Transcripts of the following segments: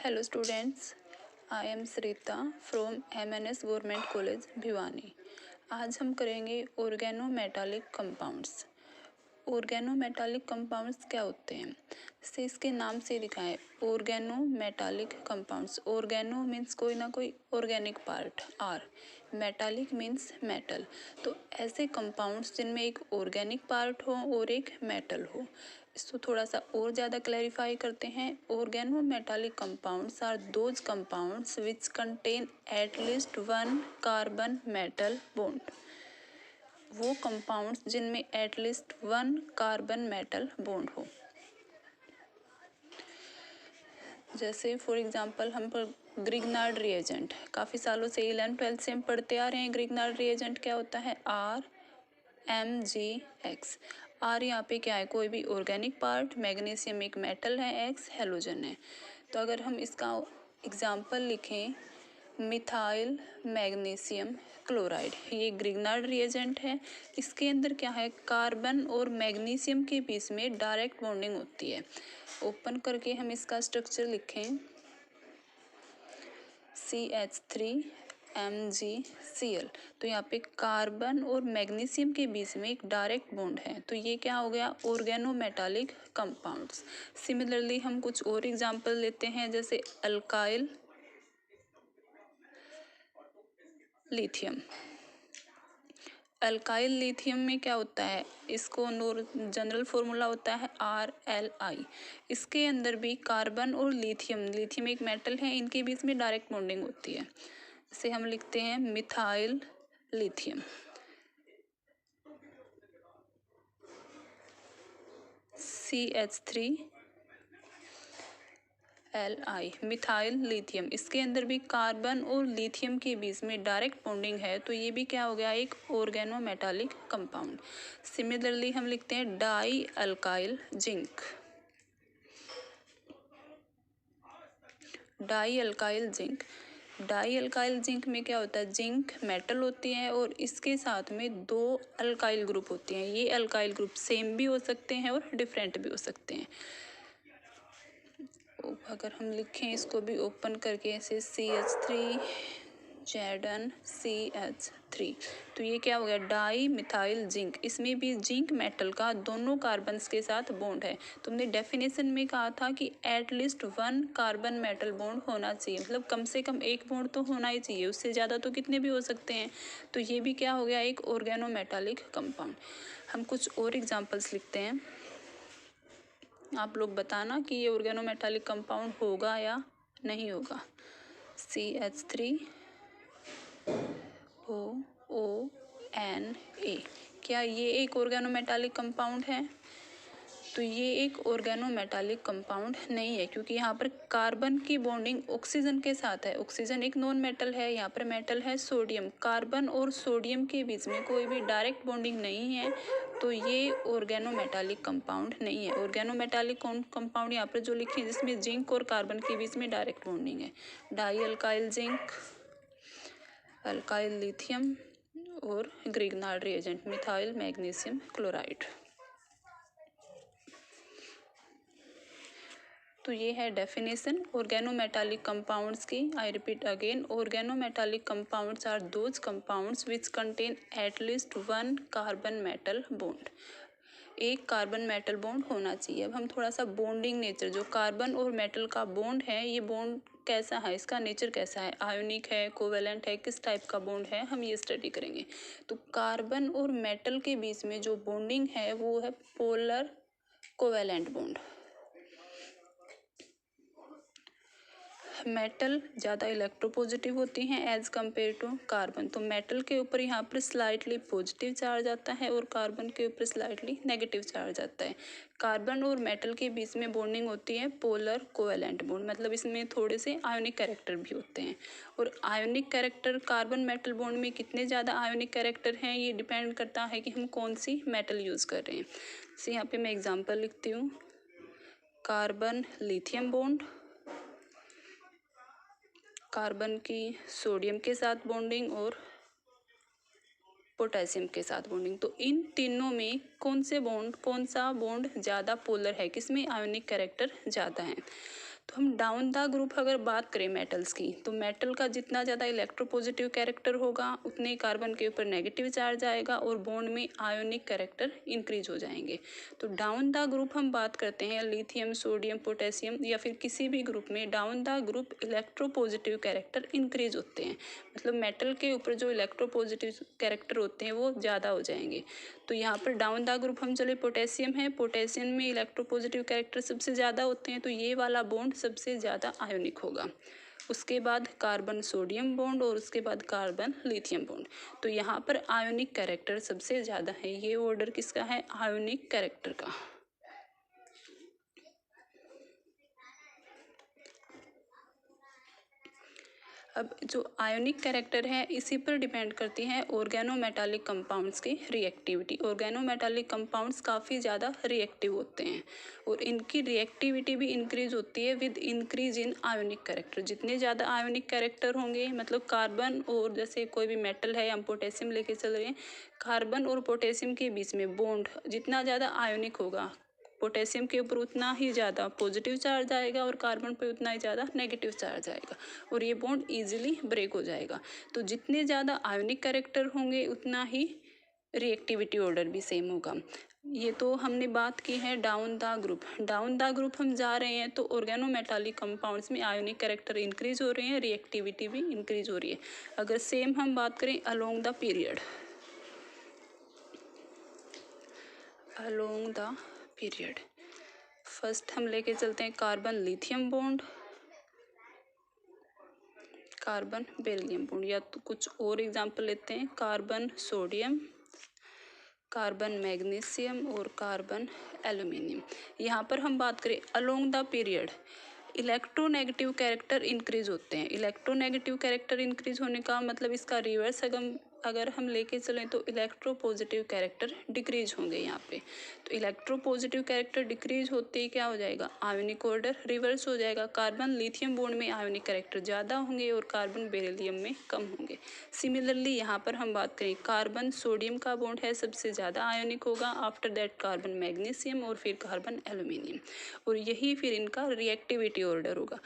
Hello students, I am Srita from MNS Government College Bhiwani. आज हम करेंगे ऑर्गेनोमेटालिक कंपाउंड्स। ऑर्गेनोमेटालिक कंपाउंड्स क्या होते हैं? से इसके नाम से लिखा है ऑर्गेनोमेटालिक कंपाउंड्स। ऑर्गेनो मीन्स कोई ना कोई organic part, or metallic means metal. तो ऐसे कंपाउंड्स जिनमें एक ऑर्गेनिक पार्ट हो और एक मेटल हो। इसको थोड़ा सा और ज़्यादा क्लैरिफाई करते हैं। Organometallic compounds are those compounds which contain at least one carbon metal bond. वो कंपाउंड्स जिनमें at least one carbon metal bond हो। जैसे फॉर एग्जांपल हम ग्रिग्नार्ड रिएजेंट काफ़ी सालों से 11th-12th से हम पढ़ते आ रहे हैं। ग्रिग्नार्ड रिएजेंट क्या होता है? RMgX। आर यहाँ पे क्या है? कोई भी ऑर्गेनिक पार्ट, मैग्नीशियम एक मेटल है, एक्स हेलोजन है। तो अगर हम इसका एग्जाम्पल लिखें, मिथाइल मैग्नीशियम क्लोराइड, ये ग्रिग्नार्ड रिएजेंट है। इसके अंदर क्या है? कार्बन और मैग्नीशियम के बीच में डायरेक्ट बॉन्डिंग होती है। ओपन करके हम इसका स्ट्रक्चर लिखें, CH3MgCl। तो यहाँ पे कार्बन और मैग्नीशियम के बीच में एक डायरेक्ट बॉन्ड है। तो ये क्या हो गया? Organometallic compounds. सिमिलरली हम कुछ और एग्जांपल लेते हैं, जैसे अल्काइल लिथियम। अल्काइल लिथियम में क्या होता है? इसको जनरल फॉर्मूला होता है RLI। इसके अंदर भी कार्बन और लिथियम एक मेटल है, इनके बीच में डायरेक्ट बॉन्डिंग होती है। इसे हम लिखते हैं methyl lithium. CH3Li methyl lithium. इसके अंदर भी कार्बन और लिथियम के बीच में डायरेक्ट बॉन्डिंग है। तो ये भी क्या हो गया? एक ऑर्गेनोमेटालिक कंपाउंड। सिमिलरली हम लिखते हैं die alkyl zinc. Die alkyl zinc. Die alkyl zinc में क्या होता है? जिंक मेटल होती है और इसके साथ में दो अल्काइल ग्रुप होते हैं। ये अल्काइल ग्रुप सेम भी हो सकते हैं और डिफरेंट भी हो सकते हैं। अगर हम लिखें इसको भी ओपन करके ऐसे CH3ZnCH3, तो ये क्या हो गया? Di methyl zinc. इसमें भी जिंक मेटल का दोनों कार्बन्स के साथ बॉन्ड है। तुमने डेफिनेशन में कहा था कि at least one carbon metal bond होना चाहिए, मतलब कम से कम एक बॉन्ड तो होना ही चाहिए, उससे ज़्यादा तो कितने भी हो सकते हैं। तो ये भी क्या हो गया? एक ऑर्गेनोमेटालिक कंपाउंड। हम कुछ और एग्जाम्पल्स लिखते हैं, आप लोग बताना कि ये ऑर्गेनोमेटालिक कंपाउंड होगा या नहीं होगा। CH3OONA, क्या ये एक ऑर्गेनोमेटालिक कंपाउंड है? तो ये एक ऑर्गेनोमेटालिक कंपाउंड नहीं है, क्योंकि यहाँ पर कार्बन की बॉन्डिंग ऑक्सीजन के साथ है। ऑक्सीजन एक नॉन मेटल है, यहाँ पर मेटल है सोडियम। कार्बन और सोडियम के बीच में कोई भी डायरेक्ट बॉन्डिंग नहीं है, तो ये ऑर्गेनोमेटालिक कंपाउंड नहीं है। ऑर्गेनोमेटालिक कंपाउंड यहाँ पर जो लिखी, जिसमें जिंक और कार्बन के बीच में डायरेक्ट बॉन्डिंग है, di alkyl zinc, alkyl lithium और Grignard reagent methyl magnesium chloride. तो ये है डेफिनेशन ऑर्गेनोमेटालिक कंपाउंड्स की। I repeat again, organometallic compounds are those compounds which contain at least one carbon metal bond. एक कार्बन मेटल बॉन्ड होना चाहिए। अब हम थोड़ा सा बॉन्डिंग नेचर, जो कार्बन और मेटल का बॉन्ड है, ये बॉन्ड कैसा है, इसका नेचर कैसा है, आयोनिक है, कोवेलेंट है, किस टाइप का बॉन्ड है, हम ये स्टडी करेंगे। तो कार्बन और मेटल के बीच में जो बॉन्डिंग है वो है पोलर कोवेलेंट बॉन्ड। मेटल ज़्यादा इलेक्ट्रोपॉजिटिव होती हैं एज कम्पेयर टू कार्बन। तो मेटल के ऊपर यहाँ पर स्लाइटली पॉजिटिव चार्ज आता है और कार्बन के ऊपर स्लाइटली नेगेटिव चार्ज आता है। कार्बन और मेटल के बीच में बॉन्डिंग होती है पोलर कोवेलेंट बॉन्ड, मतलब इसमें थोड़े से आयोनिक कैरेक्टर भी होते हैं। और ionic character carbon metal bond में कितने ज़्यादा आयोनिक कैरेक्टर हैं, ये डिपेंड करता है कि हम कौन सी मेटल यूज़ कर रहे हैं। जैसे यहाँ पे मैं एग्जाम्पल लिखती हूँ, कार्बन लिथियम बॉन्ड, कार्बन की सोडियम के साथ बॉन्डिंग और पोटेशियम के साथ बॉन्डिंग। तो इन तीनों में कौन सा बॉन्ड ज़्यादा पोलर है, किसमें आयोनिक कैरेक्टर ज़्यादा है? तो हम डाउन द ग्रुप अगर बात करें मेटल्स की, तो मेटल का जितना ज़्यादा इलेक्ट्रोपॉजिटिव कैरेक्टर होगा उतने ही कार्बन के ऊपर नेगेटिव चार्ज आएगा और बॉन्ड में आयोनिक कैरेक्टर इंक्रीज हो जाएंगे। तो डाउन द ग्रुप हम बात करते हैं लिथियम, सोडियम, पोटेशियम या फिर किसी भी ग्रुप में down the group electropositive character increase होते हैं, मतलब मेटल के ऊपर जो इलेक्ट्रोपॉजिटिव कैरेक्टर होते हैं वो ज़्यादा हो जाएंगे। तो यहाँ पर डाउन द ग्रुप हम चले पोटेशियम है, पोटेशियम में इलेक्ट्रोपॉजिटिव कैरेक्टर सबसे ज़्यादा होते हैं, तो ये वाला बॉन्ड सबसे ज़्यादा आयोनिक होगा। उसके बाद कार्बन सोडियम बॉन्ड और उसके बाद कार्बन लिथियम बॉन्ड। तो यहाँ पर आयोनिक कैरेक्टर सबसे ज़्यादा है। ये ऑर्डर किसका है? आयोनिक कैरेक्टर का। अब जो आयोनिक कैरेक्टर है इसी पर डिपेंड करती है ऑर्गेनोमेटालिक कंपाउंड्स की रिएक्टिविटी। ऑर्गेनोमेटालिक कंपाउंड्स काफ़ी ज़्यादा रिएक्टिव होते हैं और इनकी रिएक्टिविटी भी इंक्रीज होती है with increase in ionic character. जितने ज़्यादा आयोनिक कैरेक्टर होंगे, मतलब कार्बन और जैसे कोई भी मेटल है, हम पोटेशियम लेके चल रहे हैं, कार्बन और पोटेशियम के बीच में बॉन्ड जितना ज़्यादा आयोनिक होगा, पोटेशियम के ऊपर उतना ही ज़्यादा पॉजिटिव चार्ज आएगा और कार्बन पे उतना ही ज़्यादा नेगेटिव चार्ज आएगा और ये बॉन्ड इजीली ब्रेक हो जाएगा। तो जितने ज़्यादा आयोनिक कैरेक्टर होंगे उतना ही रिएक्टिविटी ऑर्डर भी सेम होगा। ये तो हमने बात की है down the group. Down the group हम जा रहे हैं तो ऑर्गेनोमेटालिक कंपाउंड्स में आयोनिक कैरेक्टर इंक्रीज हो रहे हैं, रिएक्टिविटी भी इंक्रीज हो रही है। अगर सेम हम बात करें along the period, along the period first हम लेके चलते हैं carbon lithium bond, carbon beryllium bond, या तो कुछ और एग्जांपल लेते हैं, कार्बन सोडियम, कार्बन मैग्नीशियम और कार्बन एल्यूमिनियम। यहाँ पर हम बात करें along the period, electronegative character increase होते हैं। इलेक्ट्रोनेगेटिव कैरेक्टर इंक्रीज होने का मतलब इसका रिवर्स अगर हम लेके चलें तो इलेक्ट्रोपॉजिटिव कैरेक्टर डिक्रीज होंगे यहाँ पे। तो इलेक्ट्रोपॉजिटिव कैरेक्टर डिक्रीज होते ही क्या हो जाएगा? आयोनिक ऑर्डर रिवर्स हो जाएगा। कार्बन लिथियम बॉन्ड में आयोनिक कैरेक्टर ज़्यादा होंगे और कार्बन बेरिलियम में कम होंगे। सिमिलरली यहाँ पर हम बात करें, कार्बन सोडियम का बॉन्ड है सबसे ज़्यादा आयोनिक होगा, आफ्टर दैट कार्बन मैग्नीशियम और फिर कार्बन एल्यूमिनियम, और यही फिर इनका रिएक्टिविटी ऑर्डर होगा।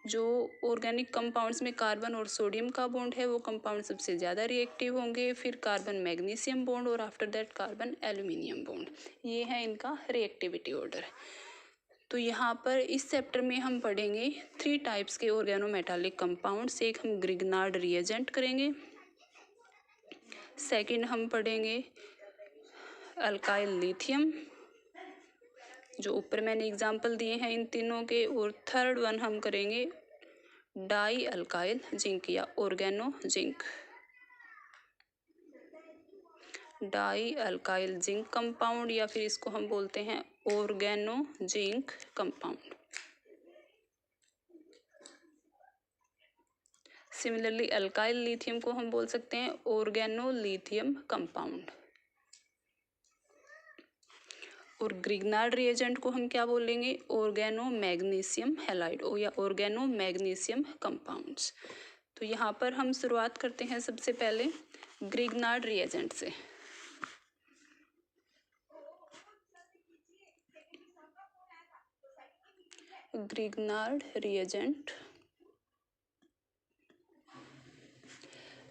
जो ऑर्गेनिक कंपाउंड्स में कार्बन और सोडियम का बॉन्ड है वो कंपाउंड सबसे ज़्यादा रिएक्टिव होंगे, फिर कार्बन मैग्नीशियम बॉन्ड और after that carbon aluminium bond. ये है इनका रिएक्टिविटी ऑर्डर। तो यहाँ पर इस चैप्टर में हम पढ़ेंगे 3 टाइप्स के ऑर्गेनोमेटालिक कंपाउंड्स। एक हम ग्रिग्नार्ड रिएजेंट करेंगे, सेकंड हम पढ़ेंगे अल्काइल लिथियम, जो ऊपर मैंने एग्जाम्पल दिए हैं इन तीनों के, और थर्ड वन हम करेंगे डाई अल्काइल जिंक या organozinc, die alkyl zinc compound, या फिर इसको हम बोलते हैं organozinc compound. Similarly alkyl lithium को हम बोल सकते हैं ऑर्गेनो लिथियम कंपाउंड, और ग्रिग्नार्ड रिएजेंट को हम क्या बोलेंगे? ऑर्गेनो मैग्नीशियम हैलाइड या ऑर्गेनो मैग्नीशियम कंपाउंड्स। तो यहाँ पर हम शुरुआत करते हैं सबसे पहले ग्रिग्नार्ड रिएजेंट से। ग्रिग्नार्ड रिएजेंट,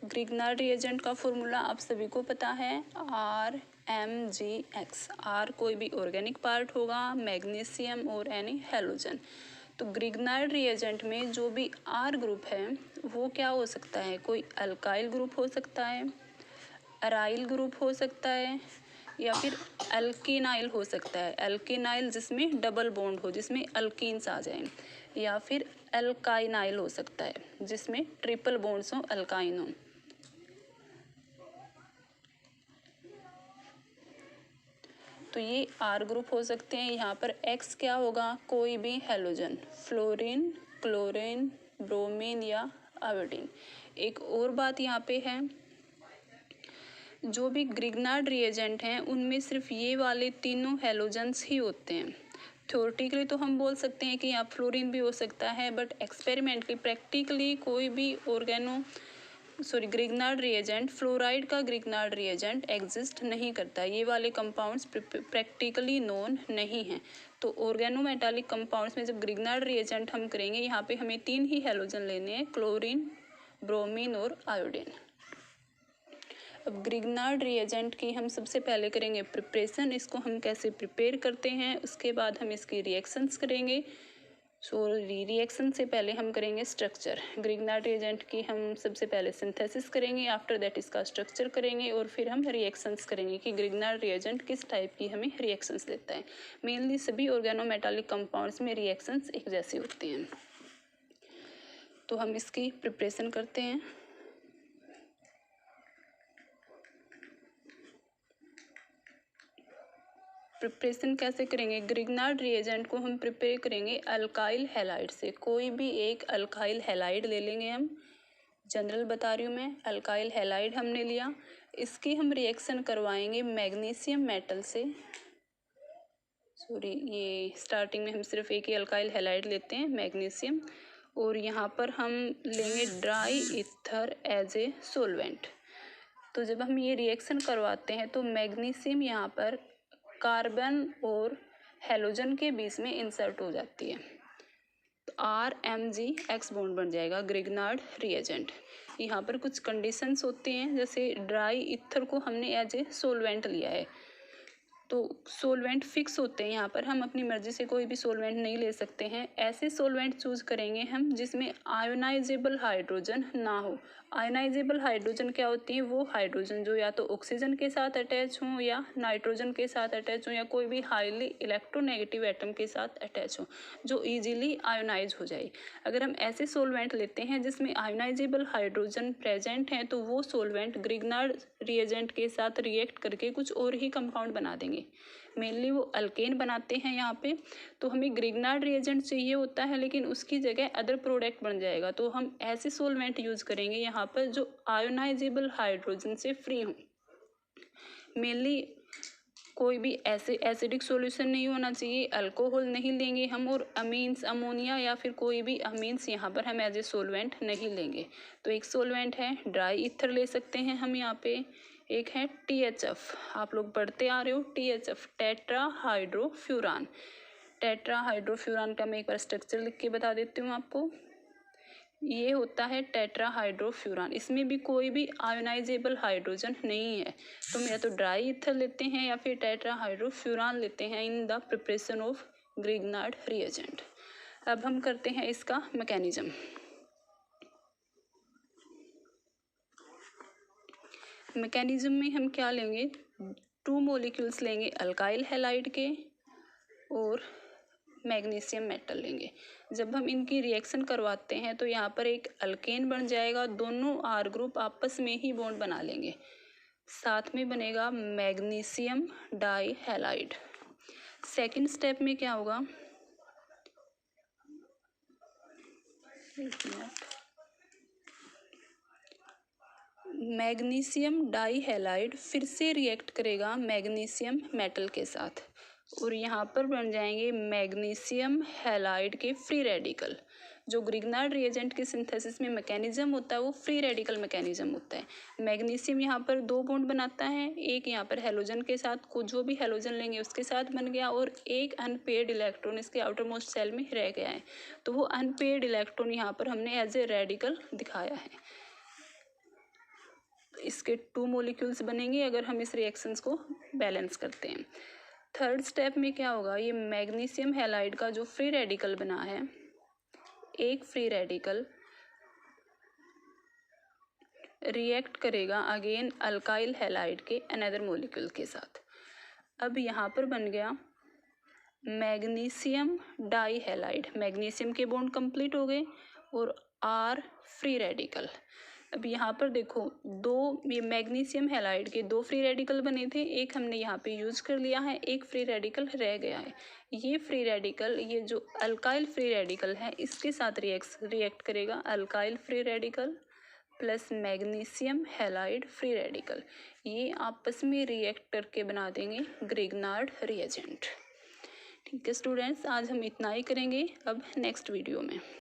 ग्रिग्नार्ड रिएजेंट का फॉर्मूला आप सभी को पता है, RMgX। R कोई भी ऑर्गेनिक पार्ट होगा, मैग्नीशियम और एनी हैलोजन। तो ग्रिग्नार्ड रिएजेंट में जो भी R ग्रुप है वो क्या हो सकता है? कोई अल्काइल ग्रुप हो सकता है, अराइल ग्रुप हो सकता है, या फिर अल्किनाइल हो सकता है। अल्किनाइल जिसमें डबल बॉन्ड हो, जिसमें अल्कीन्स आ जाएं, या फिर अल्काइनाइल हो सकता है जिसमें ट्रिपल बॉन्ड्स हो, अल्काइन हो। तो ये R ग्रुप हो सकते हैं। यहाँ पर X क्या होगा? कोई भी हैलोजन, फ्लोरीन, क्लोरीन, ब्रोमीन या आयोडीन। एक और बात यहाँ पे है, जो भी ग्रिग्नार्ड रिएजेंट हैं उनमें सिर्फ ये वाले तीनों हैलोजेंस ही होते हैं। थ्योरेटिकली तो हम बोल सकते हैं कि यहाँ फ्लोरीन भी हो सकता है, बट एक्सपेरिमेंटली प्रैक्टिकली कोई भी ग्रिग्नार्ड रिएजेंट, फ्लोराइड का ग्रिग्नार्ड रिएजेंट एग्जिस्ट नहीं करता। ये वाले कंपाउंड्स प्रैक्टिकली नोन नहीं हैं। तो ऑर्गेनोमेटालिक कंपाउंड्स में जब ग्रिग्नार्ड रिएजेंट हम करेंगे, यहाँ पे हमें 3 ही हैलोजन लेने हैं, क्लोरीन, ब्रोमीन और आयोडीन। अब ग्रिग्नार्ड रिएजेंट की हम सबसे पहले करेंगे प्रिपरेशन, इसको हम कैसे प्रिपेयर करते हैं, उसके बाद हम इसकी रिएक्शंस करेंगे। रिएक्शन से पहले हम करेंगे स्ट्रक्चर। ग्रिग्नार्ड रिएजेंट की हम सबसे पहले सिंथेसिस करेंगे, आफ्टर दैट इसका स्ट्रक्चर करेंगे और फिर हम रिएक्शंस करेंगे कि ग्रिग्नार्ड रिएजेंट किस टाइप की हमें रिएक्शंस देता है। मेनली सभी ऑर्गेनोमेटालिक कंपाउंड्स में रिएक्शंस एक जैसी होती हैं। तो हम इसकी प्रिपरेशन करते हैं। प्रिपरेशन कैसे करेंगे? ग्रिग्नार्ड रिएजेंट को हम प्रिपेयर करेंगे अल्काइल हैलाइड से। कोई भी एक अल्काइल हैलाइड ले लेंगे हम, जनरल बता रही हूँ मैं, अल्काइल हैलाइड हमने लिया। इसकी हम रिएक्शन करवाएंगे मैग्नीशियम मेटल से। ये स्टार्टिंग में हम सिर्फ एक ही अल्काइल हैलाइड लेते हैं, मैग्नीशियम, और यहाँ पर हम लेंगे dry ether as a solvent. तो जब हम ये रिएक्शन करवाते हैं तो मैग्नीशियम यहाँ पर कार्बन और हैलोजन के बीच में इंसर्ट हो जाती है, तो RMgX बॉन्ड बन जाएगा ग्रिग्नार्ड रिएजेंट। यहाँ पर कुछ कंडीशंस होते हैं, जैसे ड्राई ईथर को हमने एज ए सोलवेंट लिया है, तो सोलवेंट फिक्स होते हैं। यहाँ पर हम अपनी मर्जी से कोई भी सोलवेंट नहीं ले सकते हैं। ऐसे सोलवेंट चूज करेंगे हम जिसमें आयोनाइजेबल हाइड्रोजन ना हो। आयोनाइजेबल हाइड्रोजन क्या होती है? वो हाइड्रोजन जो या तो ऑक्सीजन के साथ अटैच हों या नाइट्रोजन के साथ अटैच हों या कोई भी हाईली इलेक्ट्रोनेगेटिव एटम के साथ अटैच हो, जो ईजिली आयोनाइज हो जाए। अगर हम ऐसे सोलवेंट लेते हैं जिसमें आयोनाइजेबल हाइड्रोजन प्रेजेंट हैं, तो वो सोलवेंट ग्रिग्नार्ड रिएजेंट के साथ रिएक्ट करके कुछ और ही कंपाउंड बना देंगे। मेनली वो अल्केन बनाते हैं यहाँ पे। तो हमें ग्रिग्नार्ड रिएजेंट चाहिए होता है, लेकिन उसकी जगह अदर प्रोडक्ट बन जाएगा। तो हम ऐसे सोलवेंट यूज करेंगे यहाँ पर जो आयोनाइजेबल हाइड्रोजन से फ्री हों। मेनली कोई भी ऐसे एसिडिक सॉल्यूशन नहीं होना चाहिए, अल्कोहल नहीं लेंगे हम, और अमीन्स, अमोनिया या फिर कोई भी अमीन्स यहाँ पर हम एज ए सोलवेंट नहीं लेंगे। तो एक सोलवेंट है ड्राई ईथर ले सकते हैं हम यहाँ पे, एक है THF, आप लोग पढ़ते आ रहे हो THF, टेट्रा हाइड्रोफ्यूरान। टेट्रा हाइड्रोफ्यूरान का मैं एक बार स्ट्रक्चर लिख के बता देती हूँ आपको। ये होता है टेट्रा हाइड्रोफ्यूरान, इसमें भी कोई भी आयोनाइजेबल हाइड्रोजन नहीं है। तो या तो ड्राई ईथर लेते हैं या फिर टेट्रा हाइड्रोफ्यूरान लेते हैं in the preparation of Grignard reagent. अब हम करते हैं इसका मैकेनिज्म। मैकेनिज्म में हम क्या लेंगे? 2 मॉलिक्यूल्स लेंगे अल्काइल हैलाइड के और मैग्नीशियम मेटल लेंगे। जब हम इनकी रिएक्शन करवाते हैं तो यहाँ पर एक अल्केन बन जाएगा, दोनों R ग्रुप आपस में ही बॉन्ड बना लेंगे, साथ में बनेगा magnesium dihalide. Second step में क्या होगा? मैग्नीशियम डाई हैलाइड फिर से रिएक्ट करेगा मैग्नीशियम मेटल के साथ, और यहाँ पर बन जाएंगे मैग्नीशियम हैलाइड के फ्री रेडिकल। जो ग्रिग्नार्ड रिएजेंट के सिंथेसिस में मैकेनिज्म होता है वो फ्री रेडिकल मैकेनिज्म होता है। मैग्नीशियम यहाँ पर 2 बॉन्ड बनाता है, एक यहाँ पर हैलोजन के साथ, को जो भी हैलोजन लेंगे उसके साथ बन गया, और एक अनपेयर्ड इलेक्ट्रॉन इसके आउटर मोस्ट सेल में रह गया है। तो वो अनपेयर्ड इलेक्ट्रॉन यहाँ पर हमने एज ए रेडिकल दिखाया है। इसके 2 मॉलिक्यूल्स बनेंगे अगर हम इस रिएक्शंस को बैलेंस करते हैं। थर्ड स्टेप में क्या होगा? ये मैग्नीशियम हैलाइड का जो फ्री रेडिकल बना है, एक फ्री रेडिकल रिएक्ट करेगा अगेन अल्काइल हैलाइड के अनदर मॉलिक्यूल के साथ। अब यहाँ पर बन गया मैग्नीशियम डाई हैलाइड, मैग्नीशियम के बॉन्ड कंप्लीट हो गए और R फ्री रेडिकल। अब यहाँ पर देखो, ये मैग्नीशियम हैलाइड के 2 फ्री रेडिकल बने थे, एक हमने यहाँ पे यूज कर लिया है, एक फ्री रेडिकल रह गया है। ये फ्री रेडिकल, ये जो अल्काइल फ्री रेडिकल है, इसके साथ रिएक्ट करेगा alkyl free radical plus magnesium halide free radical. ये आपस में रिएक्ट करके बना देंगे ग्रिग्नार्ड रिएजेंट। ठीक है स्टूडेंट्स, आज हम इतना ही करेंगे अब नेक्स्ट वीडियो में।